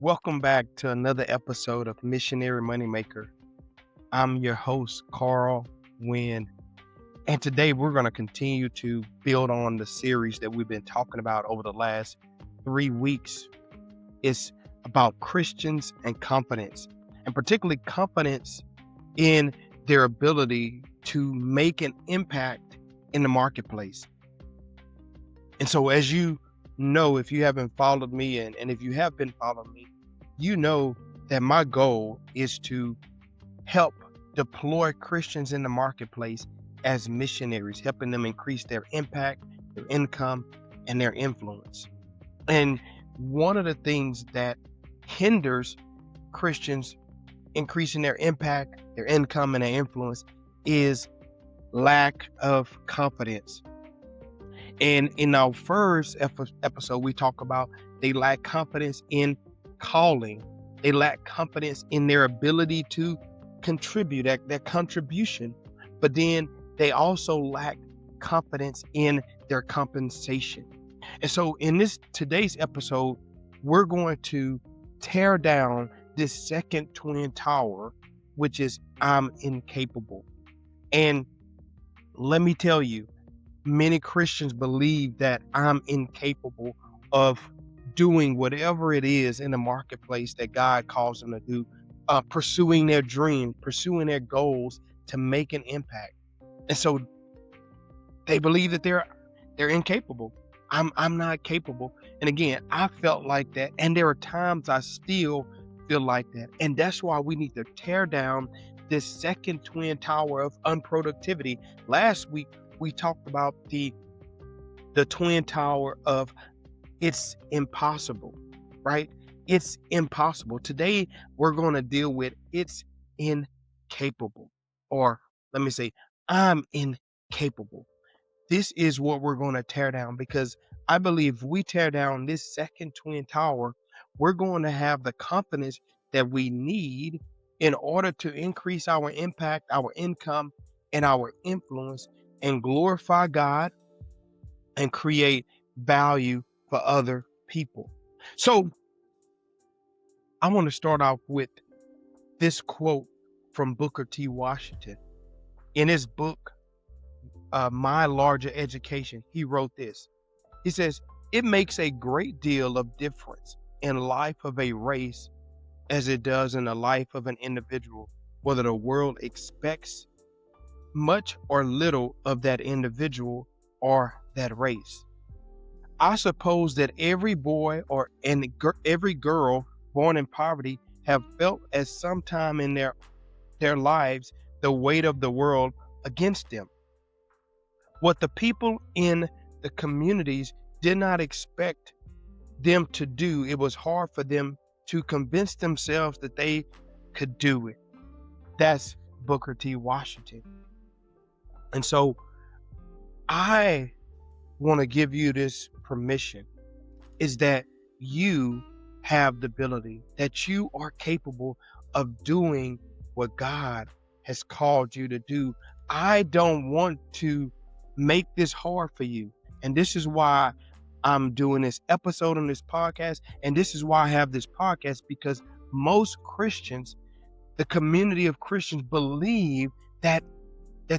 Welcome back to another episode of Missionary Moneymaker. I'm your host, Carl Wynn, and today we're going to continue to build on the series that we've been talking about over the last 3 weeks. It's about Christians and confidence, and particularly confidence in their ability to make an impact in the marketplace. And so, as you know, if you haven't followed me, and if you have been following me, you know that my goal is to help deploy Christians in the marketplace as missionaries, helping them increase their impact, their income, and their influence. And one of the things that hinders Christians increasing their impact, their income, and their influence is lack of confidence. And in our first episode, we talk about they lack confidence in calling. They lack confidence in their ability to contribute, that contribution. But then they also lack confidence in their compensation. And so in today's episode, we're going to tear down this second twin tower, which is I'm incapable. And let me tell you, many Christians believe that I'm incapable of doing whatever it is in the marketplace that God calls them to do, pursuing their dream, pursuing their goals to make an impact. And so they believe that they're incapable. I'm not capable. And again, I felt like that, and there are times I still feel like that. And that's why we need to tear down this second twin tower of unproductivity. Last week we talked about the twin tower of it's impossible, right? It's impossible. Today we're going to deal with it's incapable, or let me say, I'm incapable. This is what we're going to tear down, because I believe if we tear down this second twin tower, we're going to have the confidence that we need in order to increase our impact, our income, and our influence, and glorify God and create value for other people. So I want to start off with this quote from Booker T. Washington. In his book, My Larger Education, he wrote this. He says, "It makes a great deal of difference in life of a race as it does in the life of an individual, whether the world expects much or little of that individual or that race. I suppose that every boy and every girl born in poverty have felt at some time in their lives the weight of the world against them. What the people in the communities did not expect them to do, it was hard for them to convince themselves that they could do it." That's Booker T. Washington. And so I want to give you this permission, is that you have the ability, that you are capable of doing what God has called you to do. I don't want to make this hard for you. And this is why I'm doing this episode on this podcast. And this is why I have this podcast, because most Christians, the community of Christians, believe that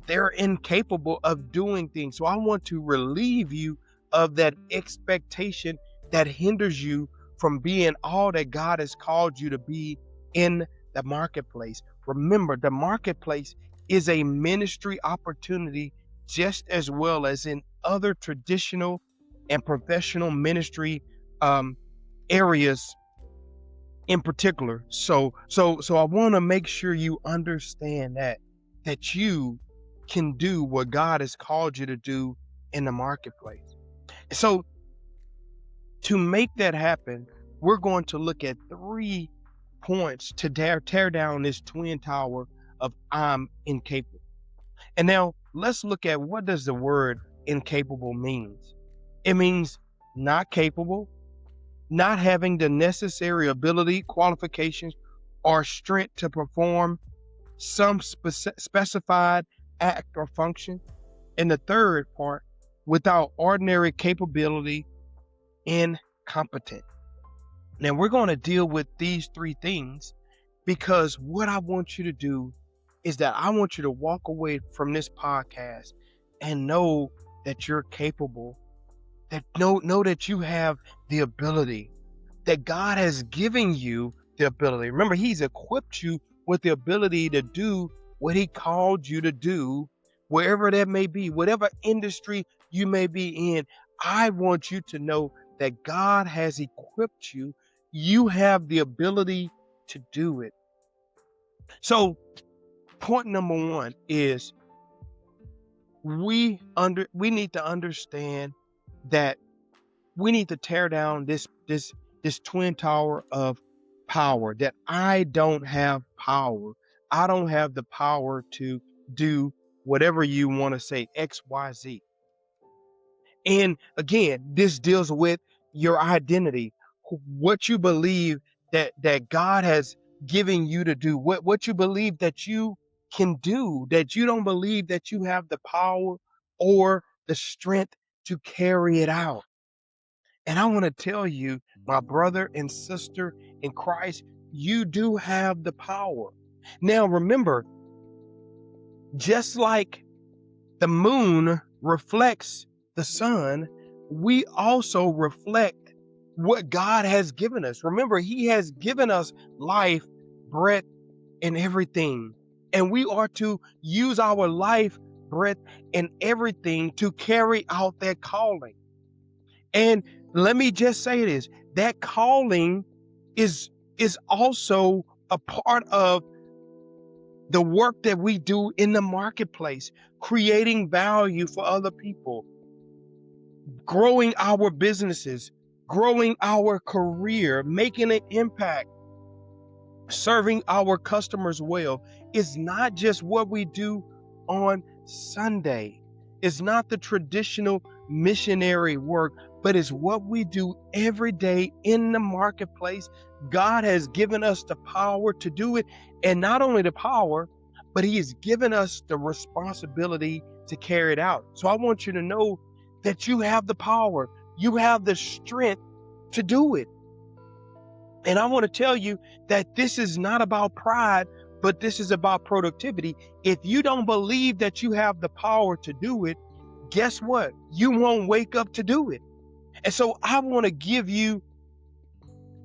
they're incapable of doing things. So I want to relieve you of that expectation that hinders you from being all that God has called you to be in the marketplace. Remember, the marketplace is a ministry opportunity just as well as in other traditional and professional ministry areas in particular. So I want to make sure you understand that you can do what God has called you to do in the marketplace. So to make that happen, we're going to look at 3 points to tear down this twin tower of I'm incapable. And now let's look at, what does the word incapable means? It means not capable, not having the necessary ability, qualifications, or strength to perform some specified act or function. And the third part, without ordinary capability, incompetent. Now we're going to deal with these three things because what I want you to do is that I want you to walk away from this podcast and know that you're capable, that know that you have the ability, that God has given you the ability. Remember, he's equipped you with the ability to do what he called you to do, wherever that may be, whatever industry you may be in. I want you to know that God has equipped you. You have the ability to do it. So point number one is we need to understand that we need to tear down this twin tower of power, that I don't have power. I don't have the power to do whatever you want to say, X, Y, Z. And again, this deals with your identity, what you believe that God has given you to do, what you believe that you can do, that you don't believe that you have the power or the strength to carry it out. And I want to tell you, my brother and sister in Christ, you do have the power. Now, remember, just like the moon reflects the sun, we also reflect what God has given us. Remember, he has given us life, breath, and everything. And we are to use our life, breath, and everything to carry out that calling. And let me just say this, that calling is also a part of the work that we do in the marketplace, creating value for other people, growing our businesses, growing our career, making an impact, serving our customers well. Is not just what we do on Sunday. It's not the traditional missionary work, but it's what we do every day in the marketplace. God has given us the power to do it, and not only the power, but he has given us the responsibility to carry it out. So I want you to know that you have the power, you have the strength to do it. And I want to tell you that this is not about pride, but this is about productivity. If you don't believe that you have the power to do it, guess what? You won't wake up to do it. And so I want to give you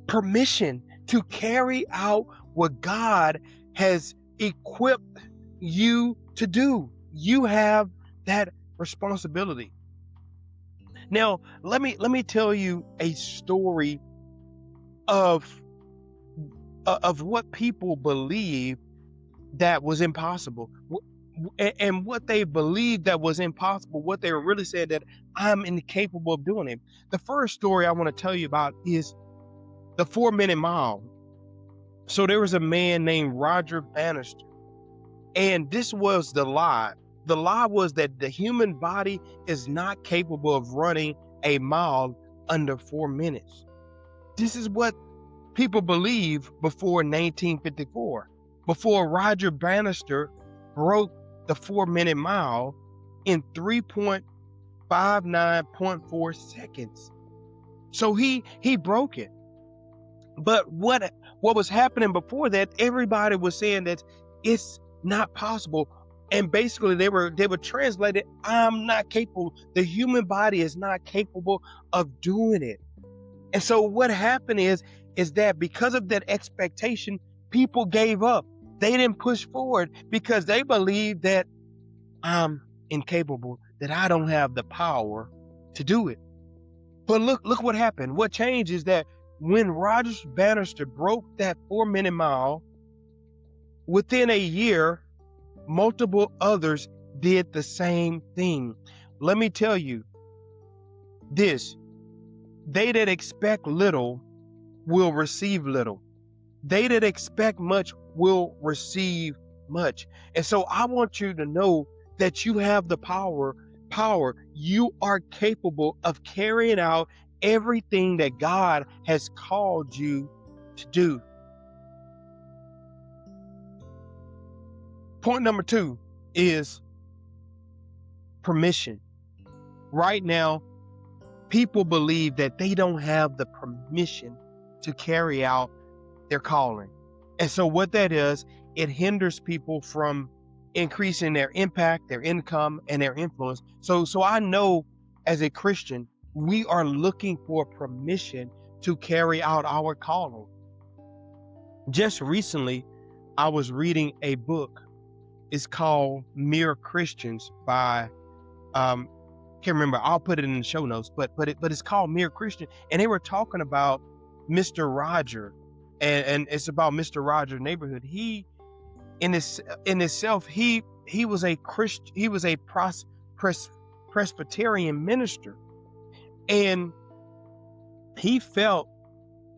permission to carry out what God has equipped you to do. You have that responsibility. Now, let me tell you a story of what people believe that was impossible, and what they believed that was impossible, what they were really said that I'm incapable of doing it. The first story I want to tell you about is the 4-minute mile. So there was a man named Roger Bannister, and this was the lie. The lie was that the human body is not capable of running a mile under 4 minutes. This is what people believe before 1954, before Roger Bannister broke the 4-minute mile in 3.59.4 seconds. So he broke it. But what was happening before that, everybody was saying that it's not possible. And basically they were translated, I'm not capable. The human body is not capable of doing it. And so what happened is that because of that expectation, people gave up. They didn't push forward because they believed that I'm incapable, that I don't have the power to do it. But look what happened. What changed is that when Roger Bannister broke that 4-minute mile, within a year, multiple others did the same thing. Let me tell you this, they that expect little will receive little. They that expect much will receive much. And so I want you to know that you have the power. You are capable of carrying out everything that God has called you to do. Point number 2 is permission. Right now, people believe that they don't have the permission to carry out their calling. And so what that is, it hinders people from increasing their impact, their income, and their influence. So I know as a Christian, we are looking for permission to carry out our calling. Just recently, I was reading a book. It's called Mere Christians by can't remember. I'll put it in the show notes, but it's called Mere Christian, and they were talking about Mr. Roger, and it's about Mr. Roger neighborhood. He in itself, he was a Christian. He was a Presbyterian minister, and he felt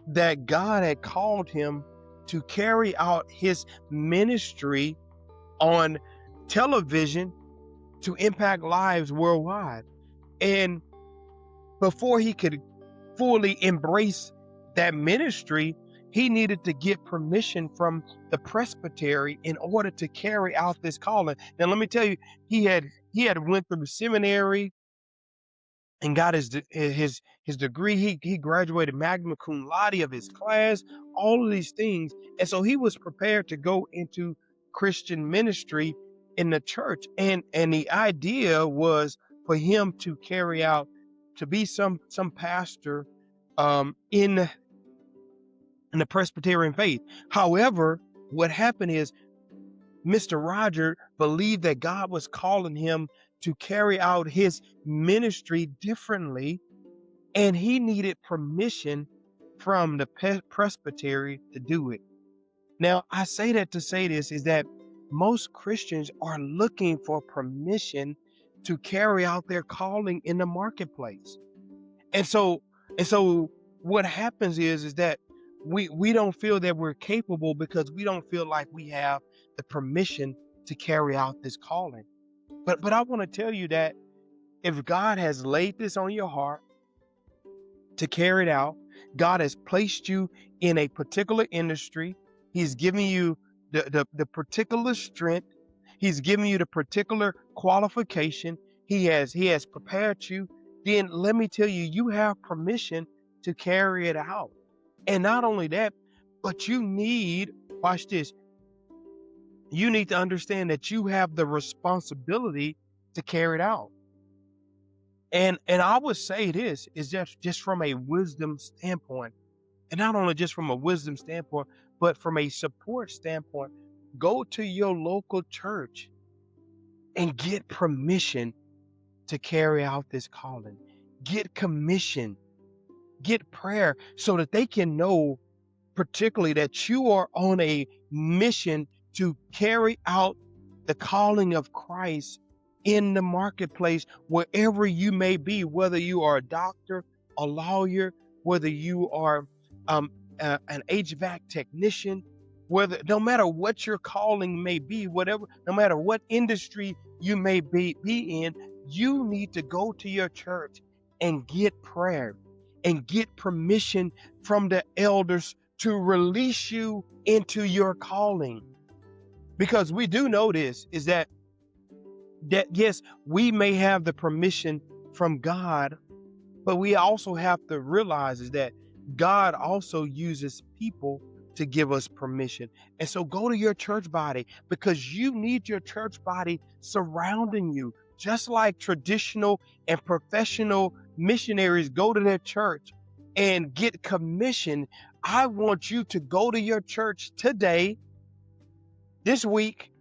that God had called him to carry out his ministry on television to impact lives worldwide. And before he could fully embrace that ministry, he needed to get permission from the presbytery in order to carry out this calling. Now, let me tell you, he had went through seminary and got his degree. He graduated magna cum laude of his class, all of these things. And so he was prepared to go into Christian ministry in the church. And the idea was for him to carry out, to be some pastor in the Presbyterian faith. However, what happened is Mr. Roger believed that God was calling him to carry out his ministry differently, and he needed permission from the presbytery to do it. Now, I say that to say this is that most Christians are looking for permission to carry out their calling in the marketplace. And so what happens is that we don't feel that we're capable because we don't feel like we have the permission to carry out this calling. But I want to tell you that if God has laid this on your heart to carry it out, God has placed you in a particular industry. He's giving you the particular strength. He's giving you the particular qualification. He has prepared you. Then let me tell you, you have permission to carry it out. And not only that, but you need, watch this, you need to understand that you have the responsibility to carry it out. And I would say this is just from a wisdom standpoint, and not only just from a wisdom standpoint, but from a support standpoint. Go to your local church and get permission to carry out this calling. Get commission, get prayer, so that they can know particularly that you are on a mission to carry out the calling of Christ in the marketplace, wherever you may be, whether you are a doctor, a lawyer, whether you are an HVAC technician, no matter what your calling may be, no matter what industry you may be in, you need to go to your church and get prayer and get permission from the elders to release you into your calling. Because we do know this is that yes, we may have the permission from God, but we also have to realize is that God also uses people to give us permission. And so go to your church body, because you need your church body surrounding you, just like traditional and professional missionaries go to their church and get commission. I want you to go to your church today, this week,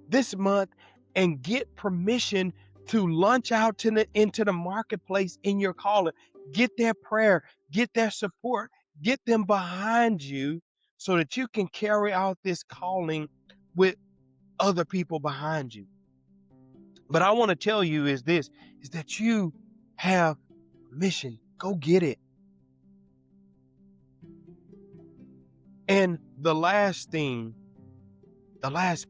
this month, and get permission to launch out into the marketplace in your calling. Get their prayer, get their support, get them behind you so that you can carry out this calling with other people behind you. But I want to tell you is that you have mission. Go get it. And the last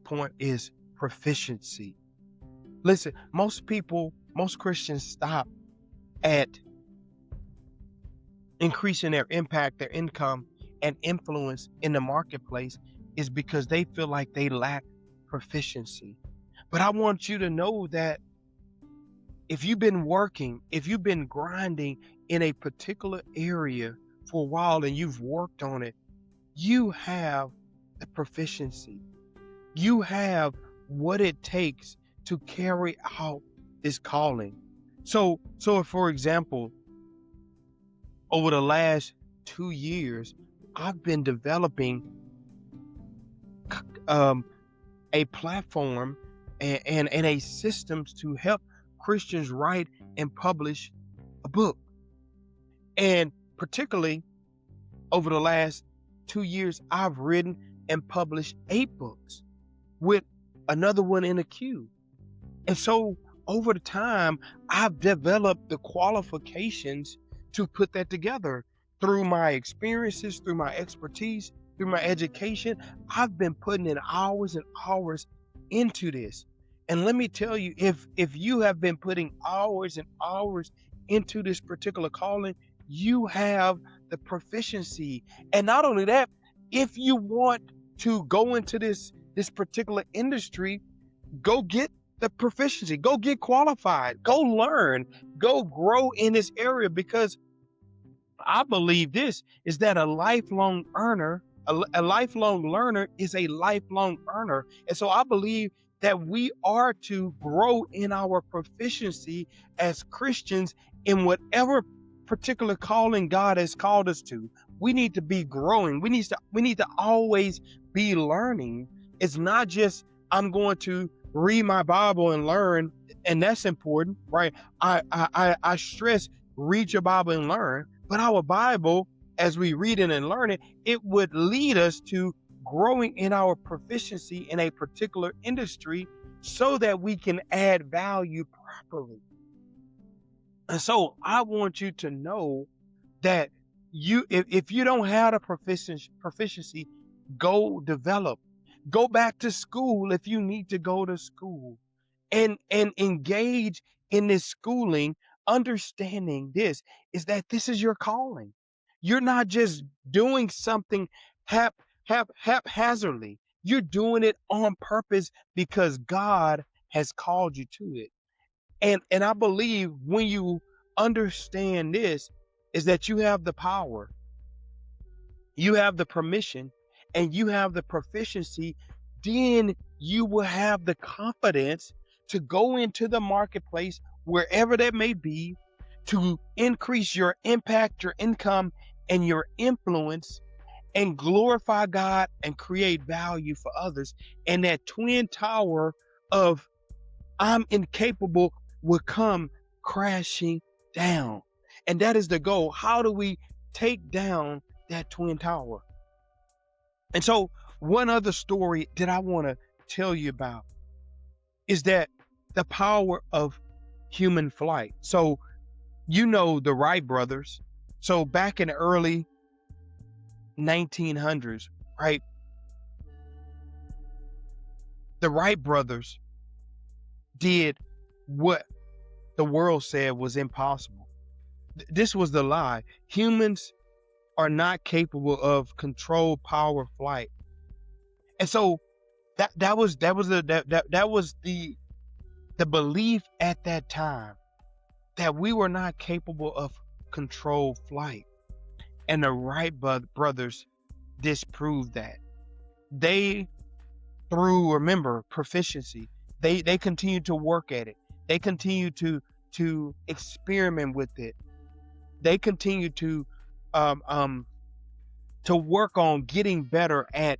point is proficiency. Listen, most Christians stop at increasing their impact, their income, and influence in the marketplace is because they feel like they lack proficiency. But I want you to know that if you've been working, if you've been grinding in a particular area for a while and you've worked on it, you have the proficiency. You have what it takes to carry out this calling. So for example, over the last 2 years, I've been developing um, a platform and a systems to help Christians write and publish a book. And particularly over the last 2 years, I've written and published 8 books with another one in the queue. And so over the time, I've developed the qualifications to put that together through my experiences, through my expertise, through my education. I've been putting in hours and hours into this. And let me tell you, if you have been putting hours and hours into this particular calling, you have the proficiency. And not only that, if you want to go into this particular industry, go get the proficiency, go get qualified, go learn, go grow in this area, because I believe this is that a lifelong earner, a lifelong learner is a lifelong earner. And so I believe that we are to grow in our proficiency as Christians in whatever particular calling God has called us to. We need to be growing. We need to always be learning. It's not just I'm going to read my Bible and learn, and that's important, right? I stress read your Bible and learn, but our Bible, as we read it and learn it, it would lead us to growing in our proficiency in a particular industry so that we can add value properly. And so I want you to know that if you don't have a proficiency, go develop. Go back to school if you need to go to school, and engage in this schooling, understanding this is that this is your calling. You're not just doing something haphazardly. You're doing it on purpose because God has called you to it. And I believe when you understand this is that you have the power, you have the permission, and you have the proficiency. Then you will have the confidence to go into the marketplace, wherever that may be, to increase your impact, your income, and your influence, and glorify God and create value for others. And that twin tower of I'm incapable will come crashing down. And that is the goal. How do we take down that twin tower? And so one other story that I want to tell you about is that the power of human flight. So you know the Wright brothers. So back in the early 1900s, right? The Wright brothers did what the world said was impossible. This was the lie. Humans are not capable of controlled power flight. And so that was the belief at that time, that we were not capable of controlled flight. And the Wright brothers disproved that. They, through, remember, proficiency, they continued to work at it. They continued to experiment with it. They continued to work on getting better at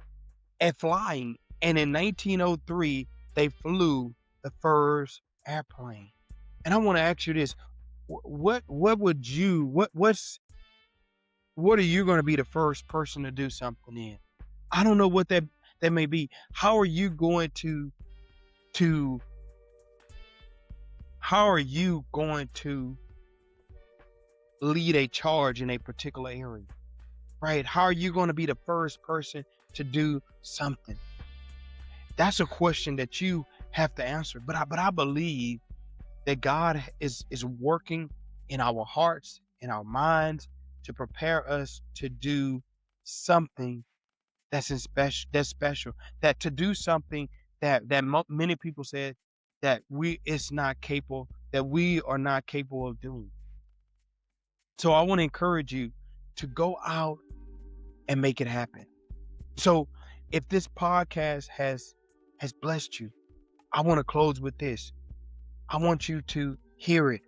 flying. And in 1903, they flew the first airplane. And I want to ask you this: what are you going to be the first person to do something in? I don't know what that may be. How are you going to lead a charge in a particular area, right? How are you going to be the first person to do something? That's a question that you have to answer. But I believe that God is working in our hearts, in our minds, to prepare us to do something that's special, that to do something that many people said that we are not capable of doing. So I want to encourage you to go out and make it happen. So if this podcast has blessed you, I want to close with this. I want you to hear it.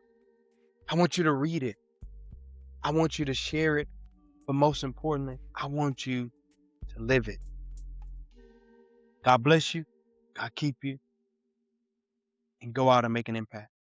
I want you to read it. I want you to share it. But most importantly, I want you to live it. God bless you. God keep you. And go out and make an impact.